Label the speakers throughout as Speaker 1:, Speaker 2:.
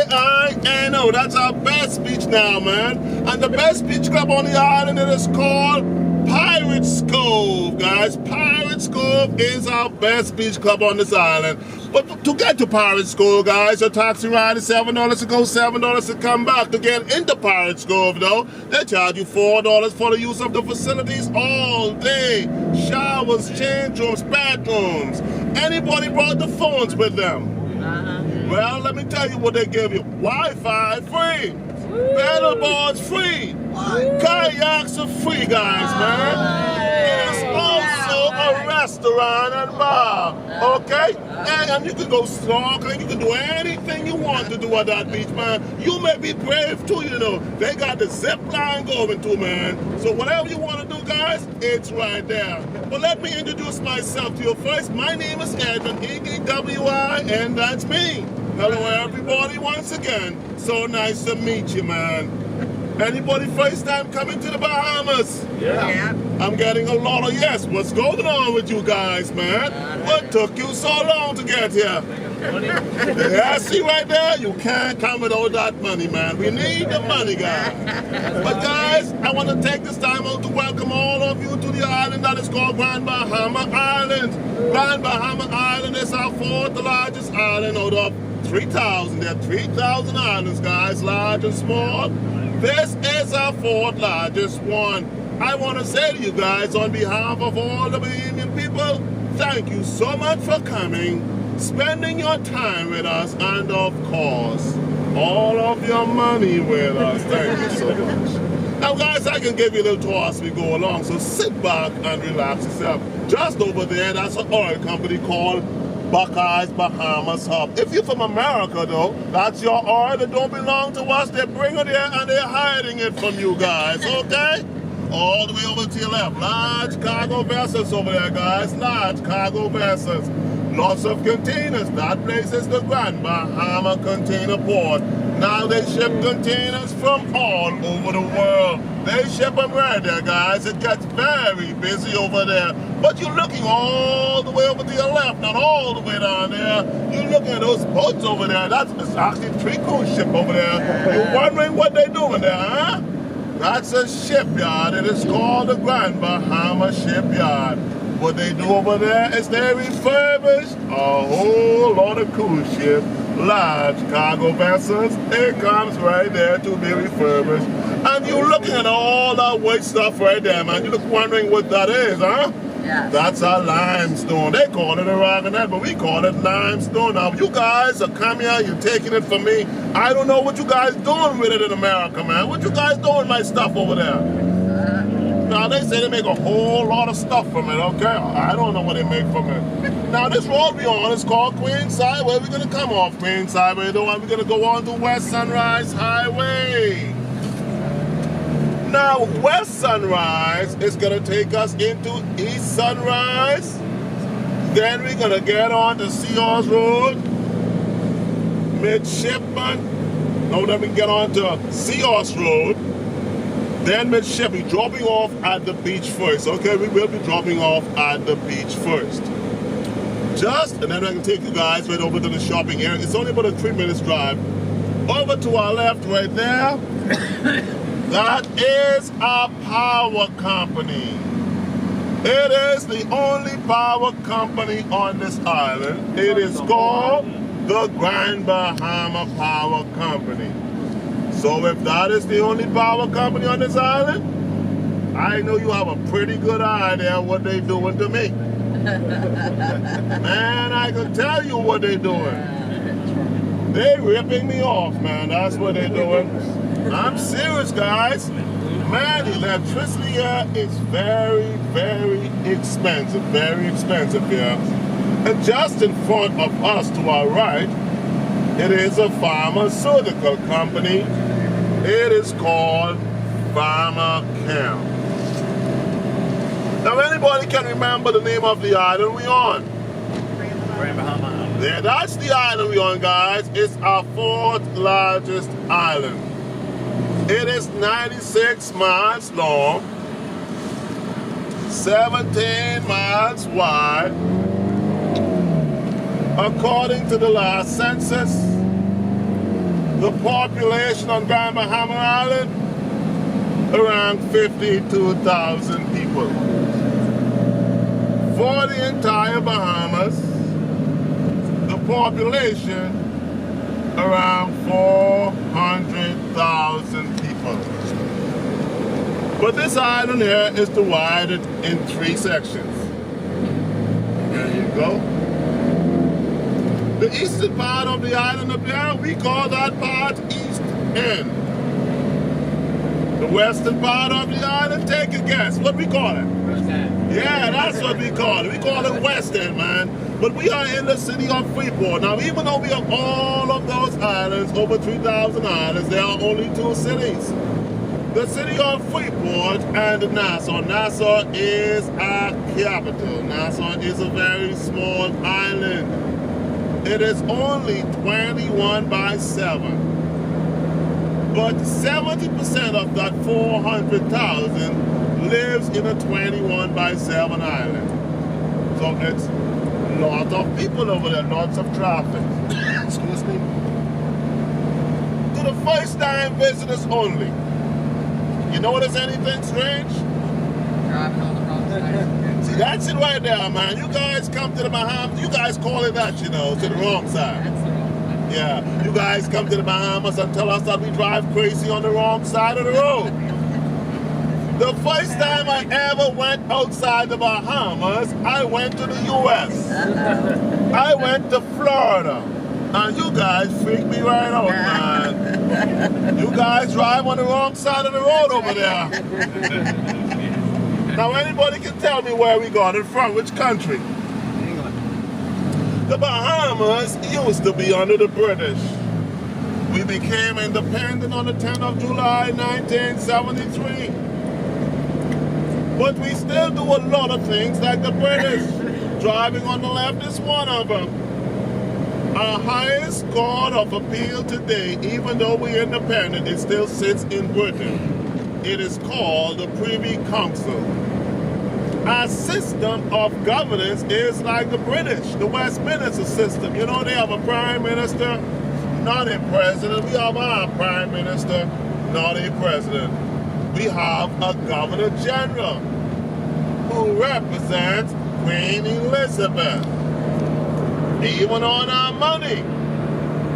Speaker 1: K-I-N-O. That's our best beach now, man. And the best beach club on the island, it is called Pirates Cove, guys. Pirates Cove is our best beach club on this island. But to get to Pirates Cove, guys, your taxi ride is $7 to go, $7 to come back. To get into Pirates Cove, though, they charge you $4 for the use of the facilities all day. Showers, change rooms, bathrooms. Anybody brought the phones with them? Well, let me tell you what they give you. Wi-Fi free. Paddle boards free. Kayaks are free, guys, man. It is also a restaurant and bar, okay? And you can go snorkeling, you can do anything you want to do at that beach, man. You may be brave too, you know. They got the zip line going too, man. So whatever you want to do, guys, it's right there. But let me introduce myself to you first. My name is Edwin, E-D-W-I, and that's me. Hello, everybody, once again. So nice to meet you, man. Anybody first time coming to the Bahamas? Yeah. I'm getting a lot of yes. What's going on with you guys, man? What took you so long to get here? Yeah, see right there? You can't come without that money, man. We need the money, guys. But guys, I want to take this time out to welcome all of you to the island that is called Grand Bahama Island. Grand Bahama Island is our 4th largest island out of 3,000. There are 3,000 islands, guys, large and small. This is our 4th largest one. I want to say to you guys, on behalf of all the Bahamian people, thank you so much for coming, spending your time with us, and of course, all of your money with us. Thank you so much. Now, guys, I can give you a little tour as we go along, so sit back and relax yourself. Just over there, that's an oil company called Buckeyes Bahamas Hub. If you're from America, though, that's your oil. It don't belong to us. They bring it here and they're hiding it from you guys, okay? All the way over to your left. Large cargo vessels over there, guys. Large cargo vessels. Lots of containers. That place is the Grand Bahama Container Port. Now they ship containers from all over the world. They ship them right there, guys. It gets very busy over there. But you're looking all the way over to your left, not all the way down there. You're looking at those boats over there. That's actually 3 cruise ship over there. You're wondering what they're doing there, huh? That's a shipyard. It is called the Grand Bahama Shipyard. What they do over there is they refurbish a whole lot of cruise ships, large cargo vessels. It comes right there to be refurbished. And you're looking at all that white stuff right there, man. You're wondering what that is, huh? Yeah. That's a limestone. They call it a aragonite, but we call it limestone. Now, you guys are coming here, you're taking it from me. I don't know what you guys doing with it in America, man. What you guys doing with my stuff over there? Now, they say they make a whole lot of stuff from it, okay? I don't know what they make from it. Now, this road we're on is called Queens Highway. We're going to come off Queens Highway, though, and we're going to go on to West Sunrise Highway. Now, West Sunrise is going to take us into East Sunrise. Then we're going to get on to Seahorse Road, Midshipman. Now, then we get on to Seahorse Road. Then Midshipman, dropping off at the beach first. Okay, we will be dropping off at the beach first. And then I can take you guys right over to the shopping area. It's only about a 3 minutes drive. Over to our left right there, that is our power company. It is the only power company on this island. It is called the Grand Bahama Power Company. So if that is the only power company on this island, I know you have a pretty good idea what they're doing to me. Man, I can tell you what they're doing. They're ripping me off, man. That's what they're doing. I'm serious, guys. Man, electricity here is very, very expensive. Very expensive here. And just in front of us to our right, it is a pharmaceutical company. It is called Pharmachem. Now, anybody can remember the name of the island we're on?
Speaker 2: Grand Bahama Island.
Speaker 1: Yeah, that's the island we're on, guys. It's our 4th largest island. It is 96 miles long, 17 miles wide. According to the last census, The population on Grand Bahama Island, around 52,000 people. For the entire Bahamas, the population around 400,000 people. But this island here is divided in 3 sections. There you go. The eastern part of the island up there, we call that part East End. The western part of the island, take a guess. What we call it?
Speaker 2: West End.
Speaker 1: Yeah, that's what we call it. We call it West End, man. But we are in the city of Freeport. Now, even though we have all of those islands, over 3,000 islands, there are only 2 cities. The city of Freeport and Nassau. Nassau is our capital. Nassau is a very small island. It is only 21 by 7. But 70% of that 400,000 lives in a 21 by 7 island. So it's lots of people over there, lots of traffic. Excuse me. To the first time visitors only. You notice anything strange?
Speaker 2: Driving on the wrong side.
Speaker 1: See, that's it right there, man. You guys come to the Bahamas, you guys call it that, you know, to the wrong side.
Speaker 2: That's the wrong side.
Speaker 1: Yeah, you guys come to the Bahamas and tell us that we drive crazy on the wrong side of the road. The first time I ever went outside the Bahamas, I went to the U.S. I went to Florida. And you guys freaked me right out, man. You guys drive on the wrong side of the road over there. Now, anybody can tell me where we got it from, which country?
Speaker 2: England.
Speaker 1: The Bahamas used to be under the British. We became independent on the 10th of July, 1973. But we still do a lot of things like the British. Driving on the left is one of them. Our highest court of appeal today, even though we're independent, it still sits in Britain. It is called the Privy Council. Our system of governance is like the British, the Westminster system. You know, they have a prime minister, not a president. We have our prime minister, not a president. We have a governor general who represents Queen Elizabeth. Even on our money,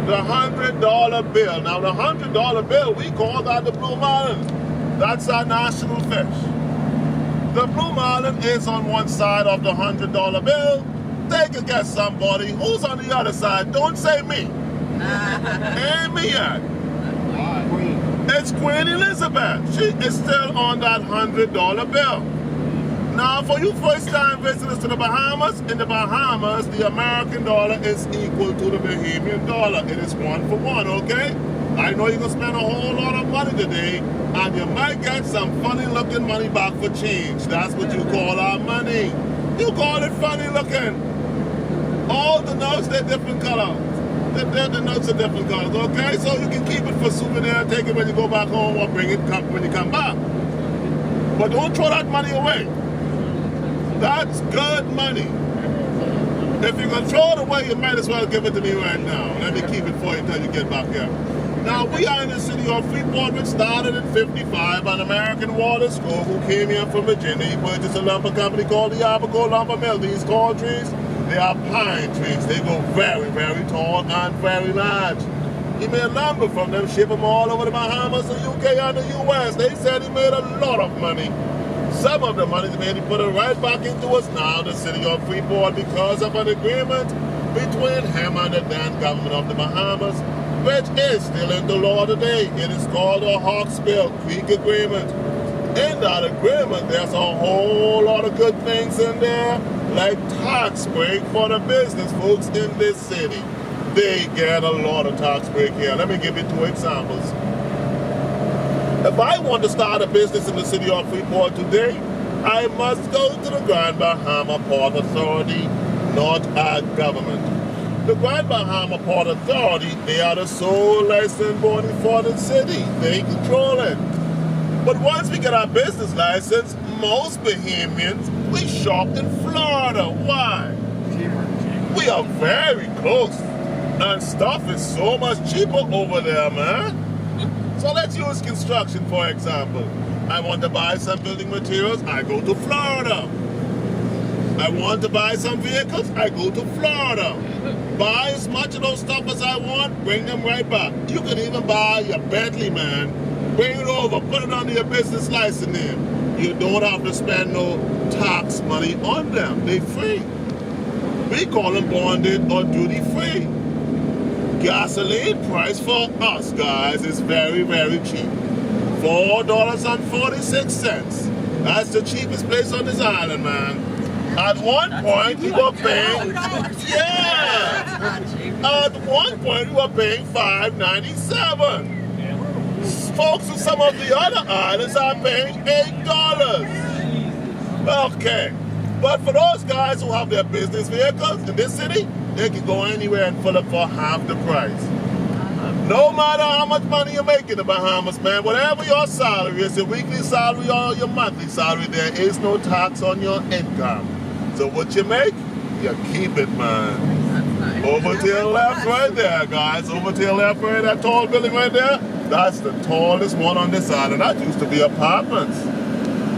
Speaker 1: the $100 bill. Now, the $100 bill, we call that the Blue Marlin. That's our national fish. The Blue Marlin is on one side of the $100 bill. Take a guess, somebody. Who's on the other side? Don't say me. Ain't me yet.
Speaker 2: Queen.
Speaker 1: It's Queen Elizabeth. She is still on that $100 bill. Now, for you first-time visitors to the Bahamas, in the Bahamas, the American dollar is equal to the Bahamian dollar. It is 1 for 1, okay? I know you're going to spend a whole lot of money today, and you might get some funny-looking money back for change. That's what you call our money. You call it funny-looking. All the notes, they're different colors. The notes are different colors, okay? So you can keep it for souvenir, take it when you go back home, or bring it when you come back. But don't throw that money away. That's good money. If you're going to throw it away, you might as well give it to me right now. Let me keep it for you until you get back here. Now, we are in the city of Freeport, which started in '55. An American water school who came here from Virginia. He purchased a lumber company called the Abaco Lumber Mill. These tall trees, they are pine trees. They go very, very tall and very large. He made lumber from them, ship them all over the Bahamas, the UK, and the US. They said he made a lot of money. Some of the money he made, he put it right back into us now, the city of Freeport, because of an agreement between him and the then government of the Bahamas, which is still into law today. It is called the Hawksbill Creek Agreement. In that agreement, there's a whole lot of good things in there, like tax break for the business folks in this city. They get a lot of tax break here. Let me give you 2 examples. If I want to start a business in the city of Freeport today, I must go to the Grand Bahama Port Authority, not our government. The Grand Bahama Port Authority, they are the sole license body for the city. They control it. But once we get our business license, most Bahamians, we shop in Florida. Why? We are very close. And stuff is so much cheaper over there, man. So let's use construction, for example. I want to buy some building materials, I go to Florida. I want to buy some vehicles, I go to Florida. Buy as much of those stuff as I want, bring them right back. You can even buy your Bentley, man. Bring it over, put it under your business license name. You don't have to spend no tax money on them. They're free. We call them bonded or duty free. Gasoline price for us, guys, is very, very cheap. $4.46. That's the cheapest place on this island, man. At one point, we were paying, At one point, we were paying $5.97. Folks in some of the other islands are paying $8. Okay, but for those guys who have their business vehicles in this city, they can go anywhere and fill up for half the price. No matter how much money you make in the Bahamas, man, whatever your salary is, your weekly salary or your monthly salary, there is no tax on your income. So what you make, you keep it, man. Over to your left right there, guys. Over to your left right, that tall building right there, that's the tallest one on this island. That used to be apartments.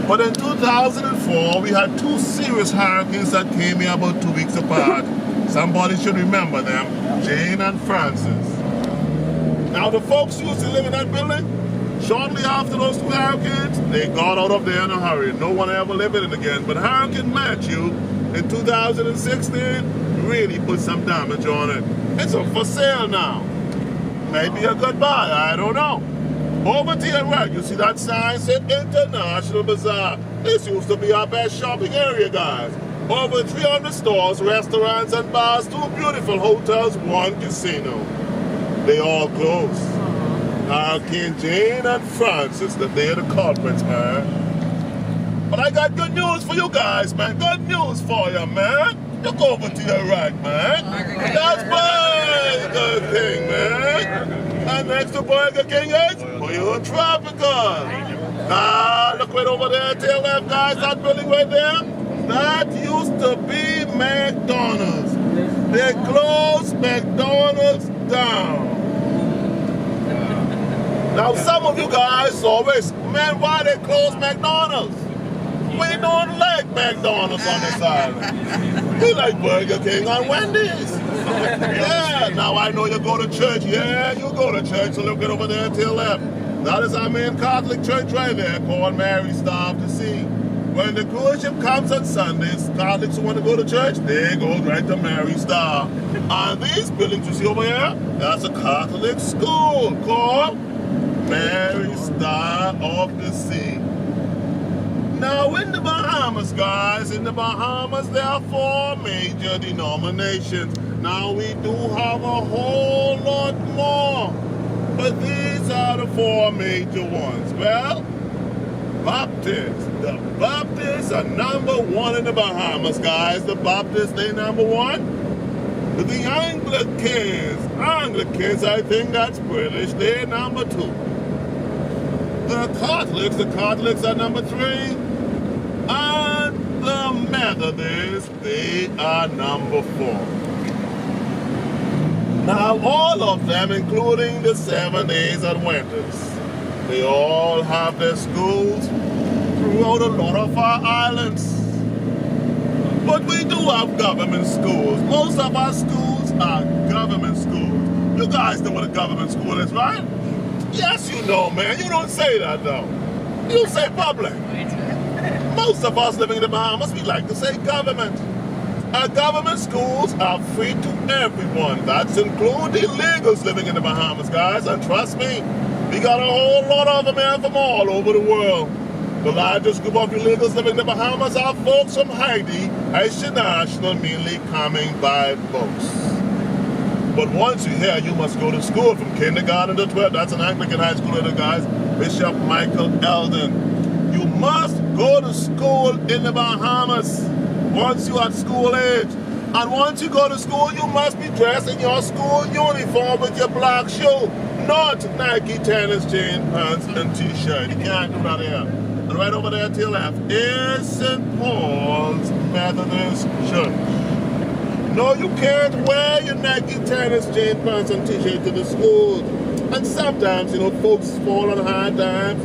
Speaker 1: But in 2004, we had two serious hurricanes that came here about 2 weeks apart. Somebody should remember them, Jane and Francis. Now the folks who used to live in that building, shortly after those two hurricanes, they got out of there in a hurry. No one ever lived in it again. But Hurricane Matthew in 2016 really put some damage on it. It's up for sale now. Maybe a good buy, I don't know. Over to your right, you see that sign said International Bazaar. This used to be our best shopping area, guys. Over 300 stores, restaurants and bars, 2 beautiful hotels, 1 casino. They all closed. Hurricane Jane and Francis, they're the culprits, man. But I got good news for you guys, man. Good news for you, man. Look over to your right, man. That's Burger King, man. And next to Burger King is Pollo Tropical. Look right over there to your left, guys. That building right there, that used to be McDonald's. They closed McDonald's down. Now some of you guys always, man, why they close McDonald's? We don't like McDonald's on this island. We like Burger King and Wendy's. Yeah, now I know you go to church. Yeah, you go to church, so look it over there to your left. That is our main Catholic church right there called Mary Star of the Sea. When the cruise ship comes on Sundays, Catholics who want to go to church, they go right to Mary Star. And these buildings you see over here, that's a Catholic school called Mary Star of the Sea. Now in the Bahamas, guys, in the Bahamas, there are 4 major denominations. Now we do have a whole lot more, but these are the 4 major ones. Well, Baptists. The Baptists are number 1 in the Bahamas, guys. The Baptists, they number 1. The Anglicans, I think that's British, they're number 2. The Catholics are number 3. And the Methodists, they are number 4. Now all of them, including the Seventh-day Adventists, they all have their schools throughout a lot of our islands. But we do have government schools. Most of our schools are government schools. You guys know what a government school is, right? Yes, you know, man. You don't say that, though. You say public. Most of us living in the Bahamas, we like to say government. Our government schools are free to everyone. That's including illegals living in the Bahamas, guys. And trust me, we got a whole lot of them here from all over the world. The largest group of illegals living in the Bahamas are folks from Haiti, Haitian National, mainly coming by boats. But once you're here, you must go to school from kindergarten to 12. That's an Anglican high school, little guys. Bishop Michael Eldon. You must go to school in the Bahamas once you're at school age. And once you go to school, you must be dressed in your school uniform with your black shoe, not Nike tennis jean pants and t-shirt. You can't do that here. And right over there to your left is St. Paul's Methodist Church. No, you can't wear your Nike tennis, jean pants, and t-shirt to the school. And sometimes, you know, folks fall on hard times.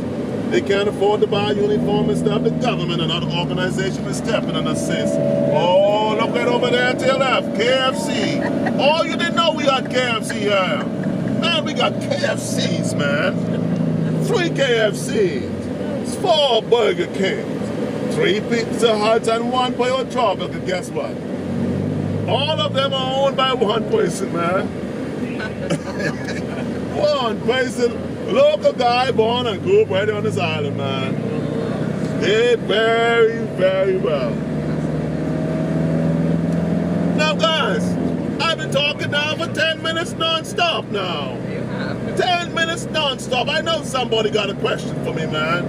Speaker 1: They can't afford to buy uniform and stuff. The government and other organizations is stepping in and assist. Oh, look right over there to your left, KFC. Oh, you didn't know we got KFC here. Man, we got KFCs, man. 3 KFCs, 4 Burger Kings, 3 Pizza Huts, and 1 Pollo Tropical. And guess what? All of them are owned by one person, man. One person. Local guy born and grew up right on this island, man. Did very, very well. Now, guys, I've been talking now for 10 minutes non-stop now. 10 minutes non-stop. I know somebody got a question for me, man.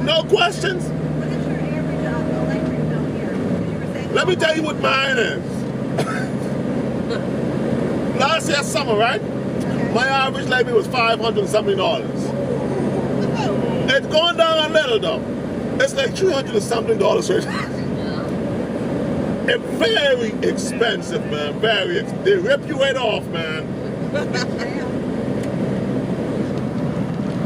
Speaker 1: No questions?
Speaker 3: What is your average electric bill here? You were saying
Speaker 1: Let me tell you what mine is. Last year summer, right? My average light bill was $500 and something. It's gone down a little though. It's like $300 and something right now. It's very expensive, man. Very expensive. They rip you right off, man.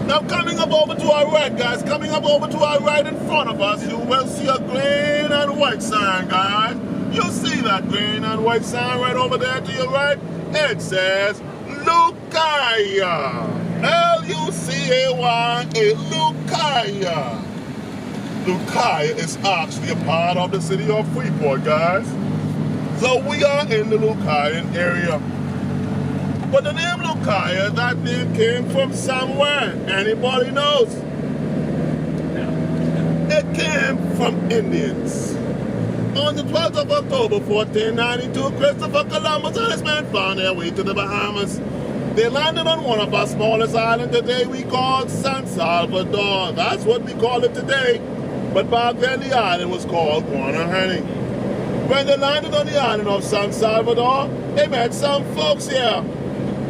Speaker 1: Now coming up over to our right, guys. Coming up over to our right in front of us, you will see a green and white sign, guys. You'll see that green and white sign right over there to your right. It says Lucaya. Lucaya. Lucaya. Lucaya is actually a part of the city of Freeport, guys. So we are in the Lucayan area. But the name Lucaya, that name came from somewhere. Anybody knows? It came from Indians. On the 12th of October, 1492, Christopher Columbus and his men found their way to the Bahamas. They landed on one of our smallest islands today we call San Salvador. That's what we call it today. But back then the island was called Guanahani. When they landed on the island of San Salvador, they met some folks here.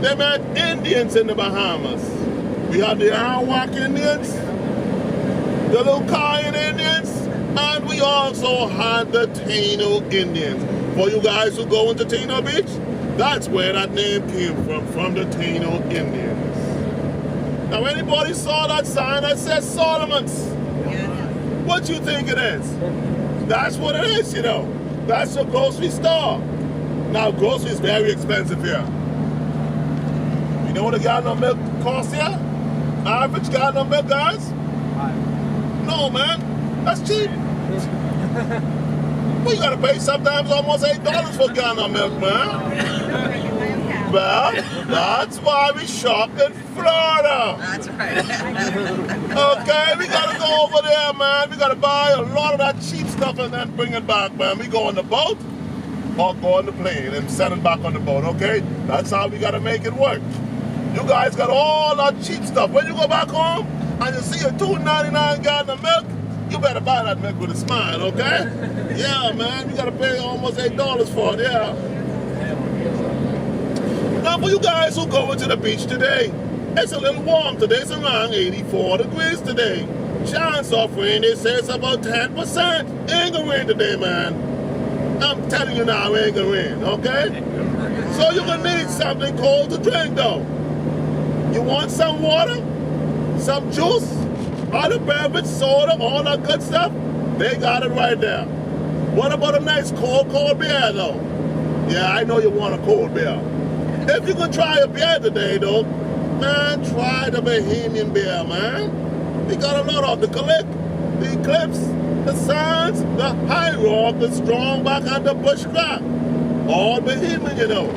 Speaker 1: They met Indians in the Bahamas. We had the Arawak Indians, the Lucayan Indians, and we also had the Taino Indians. For you guys who go into Taino Beach, that's where that name came from the Taino Indians. Now anybody saw that sign that says Solomon's? What you think it is? That's what it is, you know. That's a grocery store. Now grocery is very expensive here. You know what a gallon of milk costs here? Average gallon of milk, guys? No, man. That's cheap. Well, you gotta pay sometimes almost $8 for a gallon of milk, man. Well, that's why we shop in Florida.
Speaker 3: That's right.
Speaker 1: Okay, we gotta go over there, man. We gotta buy a lot of that cheap stuff and then bring it back, man. We go on the boat or go on the plane and send it back on the boat, okay? That's how we gotta make it work. You guys got all that cheap stuff. When you go back home and you see a $2.99 gallon of milk, you better buy that milk with a smile, okay? Yeah, man, you gotta pay almost $8 for it, yeah. Now for you guys who go into the beach today, it's a little warm today. It's around 84 degrees today. Chance of rain, they say it's about 10%. Ain't gonna rain today, man. I'm telling you now, it ain't gonna rain, okay? So you're gonna need something cold to drink though. You want some water? Some juice? Other beverage, soda, all that good stuff? They got it right there. What about a nice cold beer though? Yeah, I know you want a cold beer. If you could try a beer today though, man, try the Bahamian beer, man. We got a lot of the Click, the Eclipse, the Sands, the High Rock, the Strongback, and the Bushcraft. All Bahamian, you know.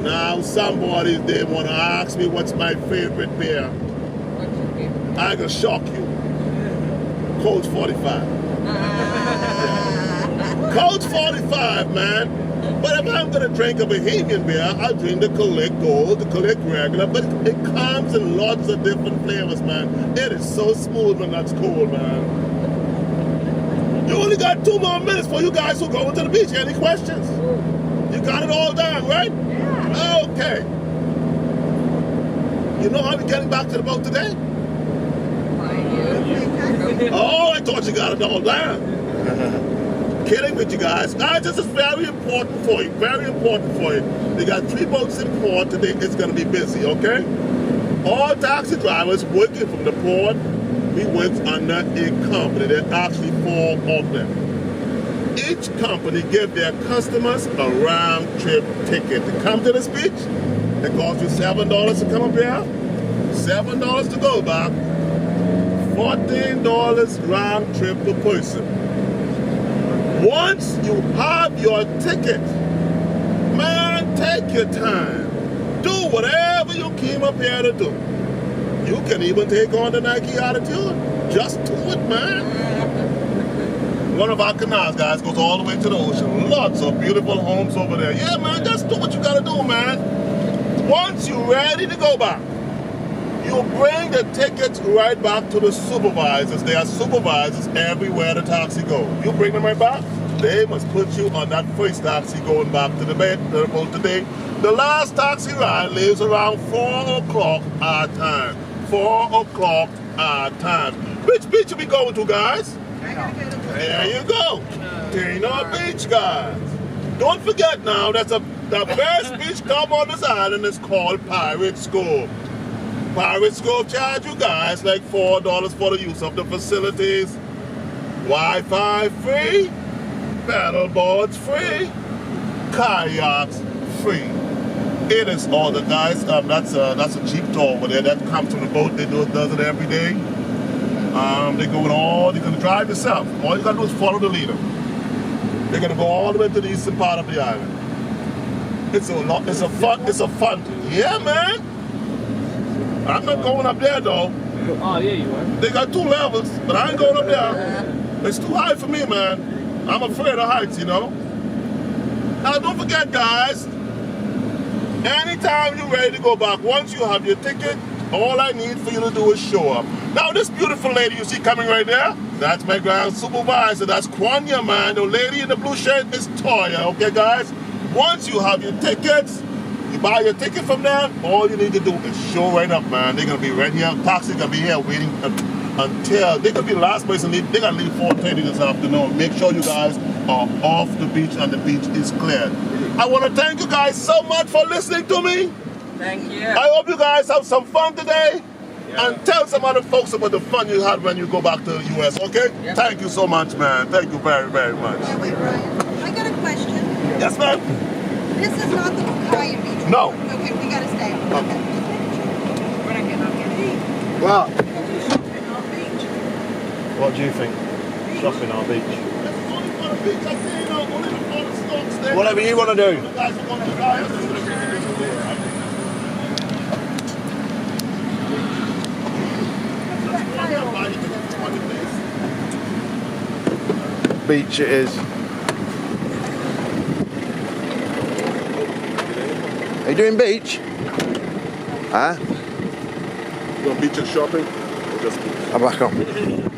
Speaker 1: Now somebody, they want to ask me what's my favorite beer. I can shock you. Coach 45. Coach 45, man. But if I'm going to drink a Bahamian beer, I'll drink the Click Gold, the Click Regular, but it comes in lots of different flavors, man. It is so smooth when that's cold, man. You only got 2 more minutes for you guys who go to the beach. Any questions? You got it all down, right? Yeah. Okay. You know how we're getting back to the boat today? Oh, I thought you got it all down. kidding with you guys. Guys, this is very important for you. Very important for you. They got 3 boats in port today. It's going to be busy, okay? All taxi drivers working from the port, we work under a company. There are actually 4 of them. Each company give their customers a round-trip ticket to come to this beach. It costs you $7 to come up here, $7 to go back, $14 round-trip per person. Once you have your ticket, man, take your time. Do whatever you came up here to do. You can even take on the Nike attitude. Just do it, man. One of our canals, guys, goes all the way to the ocean. Lots of beautiful homes over there. Yeah, man, just do what you gotta do, man. Once you're ready to go back, you bring the tickets right back to the supervisors. There are supervisors everywhere the taxi goes. You bring them right back, they must put you on that first taxi going back to the boat today. The last taxi ride leaves around 4 o'clock our time. 4 o'clock our time. Which beach are we going to, guys? There you go. Dana Beach, guys. Don't forget now, the best beach club on this island is called Pirates Cove. Pirates Cove charge you guys like $4 for the use of the facilities. Wi-Fi free, paddle boards free, kayaks free. It is all the guys. That's a Jeep tour over there that comes from the boat. They does it every day. They go with you're gonna drive yourself. All you gotta do is follow the leader. They're gonna go all the way to the eastern part of the island. It's a fun. Yeah, man. I'm not going up there though.
Speaker 2: Oh, yeah, you are.
Speaker 1: They got 2 levels, but I ain't going up there. It's too high for me, man. I'm afraid of heights, you know. Now don't forget, guys. Anytime you're ready to go back, once you have your ticket, all I need for you to do is show up. Now this beautiful lady you see coming right there, that's my ground supervisor. That's Kwanya, man. The lady in the blue shirt is Toya, okay, guys? Once you have your tickets, you buy your ticket from them, all you need to do is show right up, man. They're going to be right here. Taxi going to be here waiting until, they're going to be the last person to leave. They're going to leave 4:30 this afternoon. Make sure you guys are off the beach and the beach is cleared. I want to thank you guys so much for listening to me.
Speaker 2: Thank you.
Speaker 1: I hope you guys have some fun today. Yeah. And tell some other folks about the fun you had when you go back to the U.S., okay? Yeah. Thank you so much, man. Thank you very, very much.
Speaker 3: Wait, Brian. I got a question.
Speaker 1: Yes, ma'am?
Speaker 3: This is not the Hawaiian beach.
Speaker 1: No.
Speaker 3: Okay, we got to stay.
Speaker 1: Okay.
Speaker 3: We're not getting on beach.
Speaker 4: Well,
Speaker 3: Shopping on beach.
Speaker 4: what do you think? Shopping on beach. Whatever you want to do. Beach it is. Are you doing beach? Huh?
Speaker 1: You want beach and shopping? Or just beach?
Speaker 4: I'm back on.